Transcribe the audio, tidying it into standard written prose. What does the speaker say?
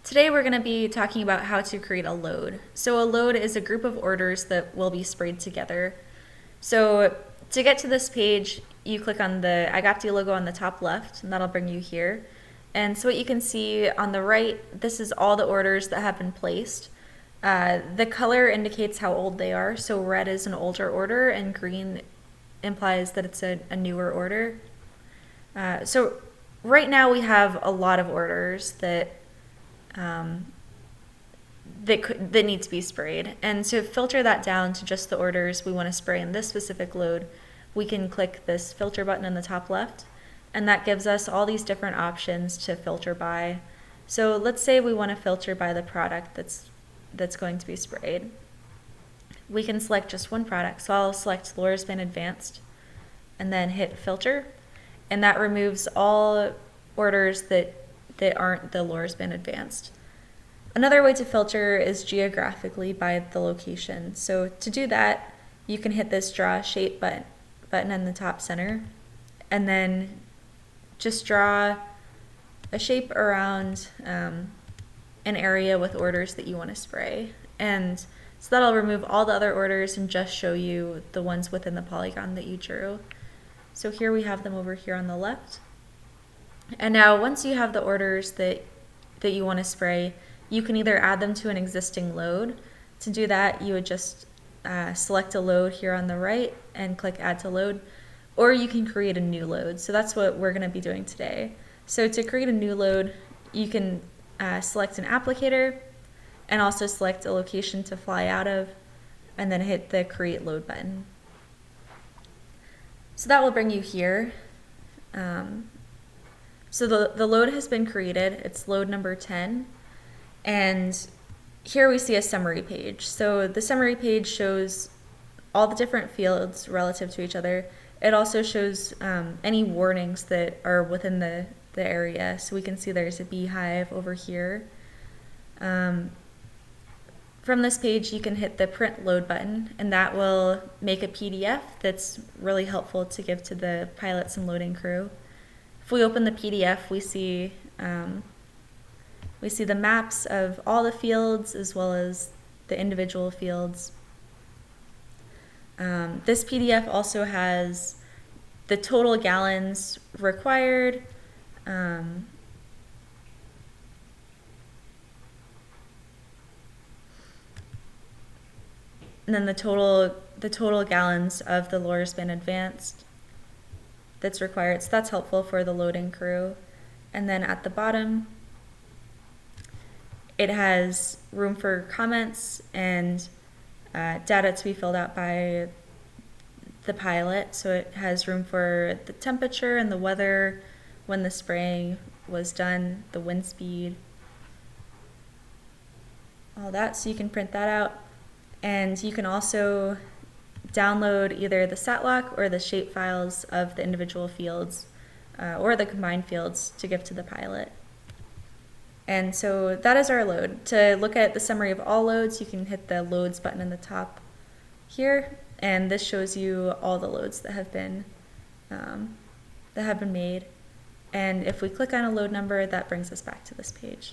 Today we're going to be talking about how to create a load. So a load is a group of orders that will be sprayed together. So to get to this page, you click on the Agopti logo on the top left, and that'll bring you here. And so what you can see on the right, this is all the orders that have been placed. The color indicates how old they are. So red is an older order, and green implies that it's a newer order. So right now we have a lot of orders that that need to be sprayed. And to filter that down to just the orders we want to spray in this specific load, we can click this filter button in the top left, and that gives us all these different options to filter by. So let's say we want to filter by the product that's going to be sprayed. We can select just one product. So I'll select Lorsban Advanced and then hit filter, and that removes all orders that aren't the Lorsban Advanced. Another way to filter is geographically by the location. So to do that, you can hit this draw shape button in the top center, and then just draw a shape around an area with orders that you want to spray. And so that'll remove all the other orders and just show you the ones within the polygon that you drew. So here we have them over here on the left. And now once you have the orders that you want to spray, you can either add them to an existing load. To do that, you would just select a load here on the right and click add to load, or you can create a new load. So that's what we're going to be doing today. So to create a new load, you can select an applicator and also select a location to fly out of, and then hit the create load button. So that will bring you here. So the load has been created. It's load number 10. And here we see a summary page. So the summary page shows all the different fields relative to each other. It also shows any warnings that are within the area. So we can see there's a beehive over here. From this page, you can hit the print load button, and that will make a PDF that's really helpful to give to the pilots and loading crew. If we open the PDF, we see the maps of all the fields as well as the individual fields. This PDF also has the total gallons required, and then the total gallons of the Lorsban Advanced that's required. So that's helpful for the loading crew. And then at the bottom, it has room for comments and data to be filled out by the pilot. So it has room for the temperature and the weather, when the spraying was done, the wind speed, all that. So you can print that out. And you can also download either the satlock or the shape files of the individual fields or the combined fields to give to the pilot. And so that is our load. To look at the summary of all loads, you can hit the loads button in the top here, and this shows you all the loads that have been made. And if we click on a load number, that brings us back to this page.